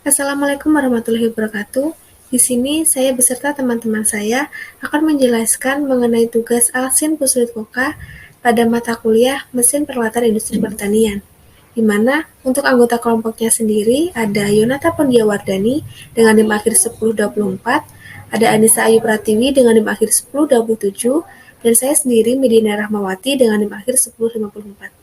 Assalamualaikum warahmatullahi wabarakatuh. Di sini saya beserta teman-teman saya akan menjelaskan mengenai tugas Alsin Puslit Koka pada mata kuliah Mesin Peralatan Industri Pertanian. Di mana untuk anggota kelompoknya sendiri ada Yonata Pondiawardani dengan NIM akhir 1024, ada Anissa Ayu Pratiwi dengan NIM akhir 1027, dan saya sendiri Medina Rahmawati dengan NIM akhir 1054.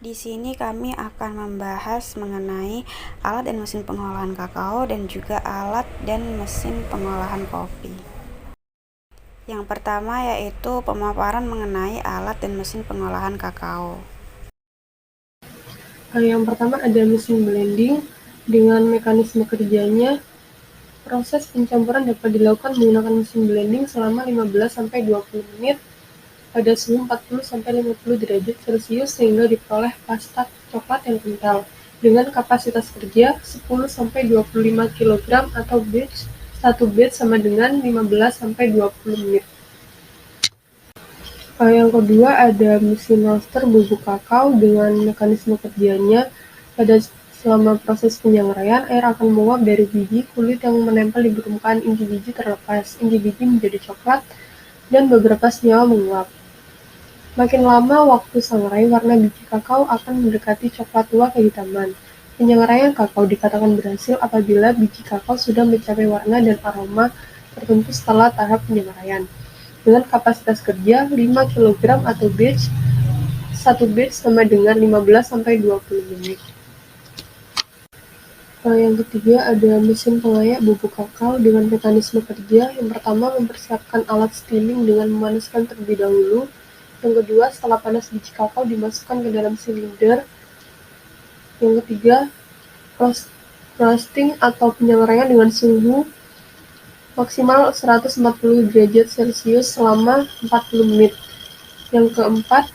Di sini kami akan membahas mengenai alat dan mesin pengolahan kakao dan juga alat dan mesin pengolahan kopi. Yang pertama yaitu pemaparan mengenai alat dan mesin pengolahan kakao. Yang pertama ada mesin blending dengan mekanisme kerjanya. Proses pencampuran dapat dilakukan menggunakan mesin blending selama 15-20 menit pada suhu 40-50 derajat Celcius sehingga diperoleh pasta coklat yang kental dengan kapasitas kerja 10-25 kg atau batch. Satu batch sama dengan 15-20 menit. Yang kedua ada mesin roaster bubuk kakao dengan mekanisme kerjanya pada selama proses penyangraian, air akan menguap dari biji, kulit yang menempel di permukaan inti biji terlepas, inti biji menjadi coklat, dan beberapa senyawa menguap. Makin lama waktu sangrai, warna biji kakao akan mendekati coklat tua kehitaman. Penyangraian kakao dikatakan berhasil apabila biji kakao sudah mencapai warna dan aroma tertentu setelah tahap penyangraian. Dengan kapasitas kerja 5 kg atau batch, satu batch sama dengan 15-20 menit. Yang ketiga ada mesin pengayak bubuk kakao dengan mekanisme kerja. Yang pertama mempersiapkan alat steaming dengan memanaskan terlebih dahulu. Yang kedua setelah panas biji kakao dimasukkan ke dalam silinder. Yang ketiga roasting atau penyangraian dengan suhu maksimal 140 derajat Celcius selama 40 menit. Yang keempat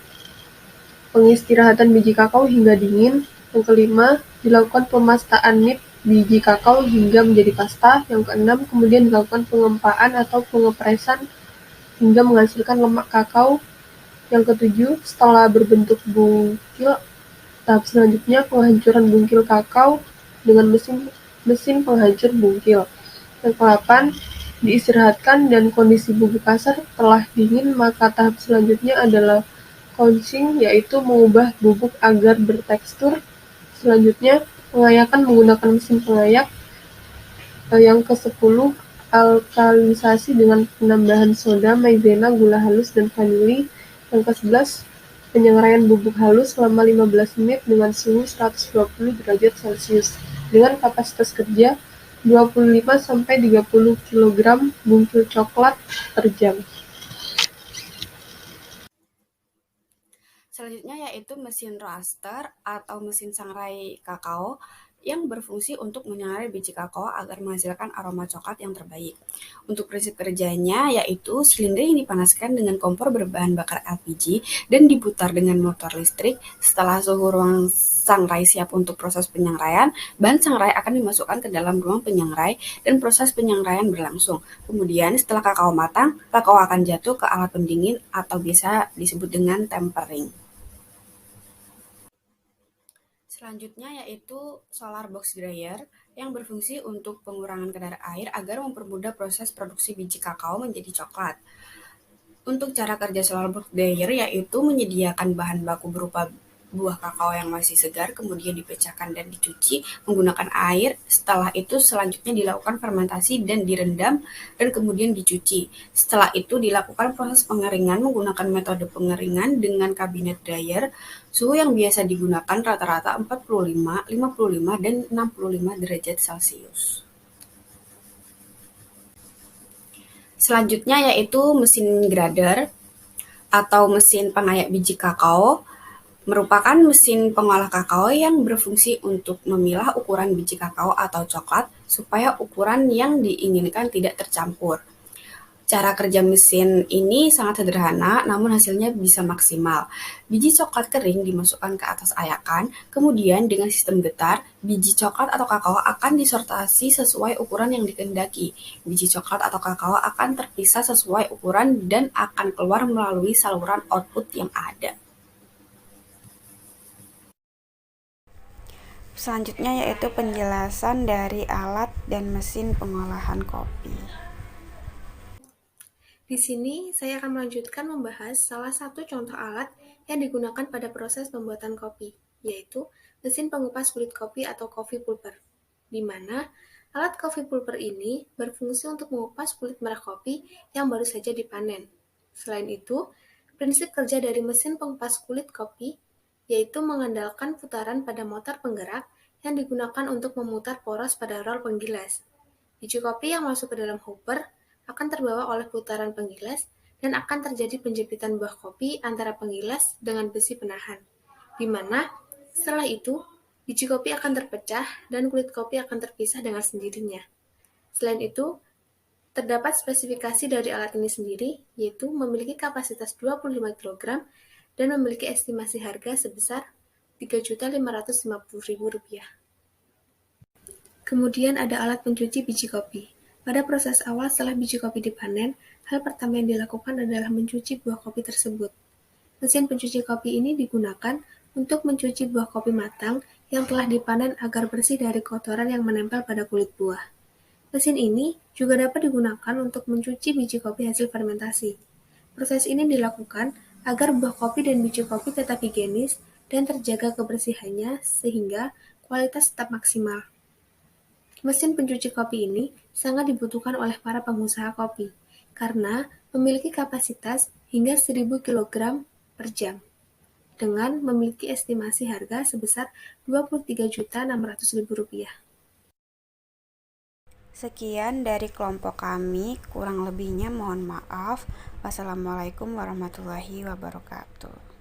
pengistirahatan biji kakao hingga dingin. Yang kelima, dilakukan pemastaan nib biji kakao hingga menjadi pasta. Yang keenam, kemudian dilakukan pengempaan atau pengepresan hingga menghasilkan lemak kakao. Yang ketujuh, setelah berbentuk bungkil, tahap selanjutnya penghancuran bungkil kakao dengan mesin penghancur bungkil. Yang ke-8, diistirahatkan dan kondisi bubuk kasar telah dingin, maka tahap selanjutnya adalah couching, yaitu mengubah bubuk agar bertekstur. Selanjutnya, pengayakan menggunakan mesin pengayak. Yang ke-10, alkalisasi dengan penambahan soda, maizena, gula halus, dan vanili. Yang ke-11, penyangraian bubuk halus selama 15 menit dengan suhu 120 derajat Celcius dengan kapasitas kerja 25-30 kg bungkil coklat per jam. Selanjutnya yaitu mesin roaster atau mesin sangrai kakao yang berfungsi untuk menyangrai biji kakao agar menghasilkan aroma coklat yang terbaik. Untuk prinsip kerjanya yaitu silinder yang dipanaskan dengan kompor berbahan bakar LPG dan diputar dengan motor listrik. Setelah suhu ruang sangrai siap untuk proses penyangraian, bahan sangrai akan dimasukkan ke dalam ruang penyangrai dan proses penyangraian berlangsung. Kemudian setelah kakao matang, kakao akan jatuh ke alat pendingin atau biasa disebut dengan tempering. Selanjutnya yaitu solar box dryer yang berfungsi untuk pengurangan kadar air agar mempermudah proses produksi biji kakao menjadi coklat. Untuk cara kerja solar box dryer yaitu menyediakan bahan baku berupa buah kakao yang masih segar, kemudian dipecahkan dan dicuci menggunakan air. Setelah itu selanjutnya dilakukan fermentasi dan direndam dan kemudian dicuci. Setelah itu dilakukan proses pengeringan menggunakan metode pengeringan dengan kabinet dryer. Suhu yang biasa digunakan rata-rata 45, 55, dan 65 derajat Celcius. Selanjutnya yaitu mesin grader atau mesin pengayak biji kakao, merupakan mesin pengolah kakao yang berfungsi untuk memilah ukuran biji kakao atau coklat supaya ukuran yang diinginkan tidak tercampur. Cara kerja mesin ini sangat sederhana, namun hasilnya bisa maksimal. Biji coklat kering dimasukkan ke atas ayakan, kemudian dengan sistem getar, biji coklat atau kakao akan disortasi sesuai ukuran yang dikehendaki. Biji coklat atau kakao akan terpisah sesuai ukuran dan akan keluar melalui saluran output yang ada. Selanjutnya yaitu penjelasan dari alat dan mesin pengolahan kopi. Di sini saya akan melanjutkan membahas salah satu contoh alat yang digunakan pada proses pembuatan kopi, yaitu mesin pengupas kulit kopi atau coffee pulper, di mana alat coffee pulper ini berfungsi untuk mengupas kulit merah kopi yang baru saja dipanen. Selain itu, prinsip kerja dari mesin pengupas kulit kopi yaitu mengandalkan putaran pada motor penggerak yang digunakan untuk memutar poros pada rol penggilas. Biji kopi yang masuk ke dalam hopper akan terbawa oleh putaran penggilas dan akan terjadi penjepitan buah kopi antara penggilas dengan besi penahan, di mana setelah itu biji kopi akan terpecah dan kulit kopi akan terpisah dengan sendirinya. Selain itu, terdapat spesifikasi dari alat ini sendiri, yaitu memiliki kapasitas 25 kg dan memiliki estimasi harga sebesar Rp3.550.000. Kemudian ada alat pencuci biji kopi. Pada proses awal setelah biji kopi dipanen, hal pertama yang dilakukan adalah mencuci buah kopi tersebut. Mesin pencuci kopi ini digunakan untuk mencuci buah kopi matang yang telah dipanen agar bersih dari kotoran yang menempel pada kulit buah. Mesin ini juga dapat digunakan untuk mencuci biji kopi hasil fermentasi. Proses ini dilakukan agar buah kopi dan biji kopi tetap higienis dan terjaga kebersihannya sehingga kualitas tetap maksimal. Mesin pencuci kopi ini sangat dibutuhkan oleh para pengusaha kopi karena memiliki kapasitas hingga 1.000 kg per jam dengan memiliki estimasi harga sebesar Rp23.600.000. Sekian dari kelompok kami, kurang lebihnya mohon maaf. Wassalamualaikum warahmatullahi wabarakatuh.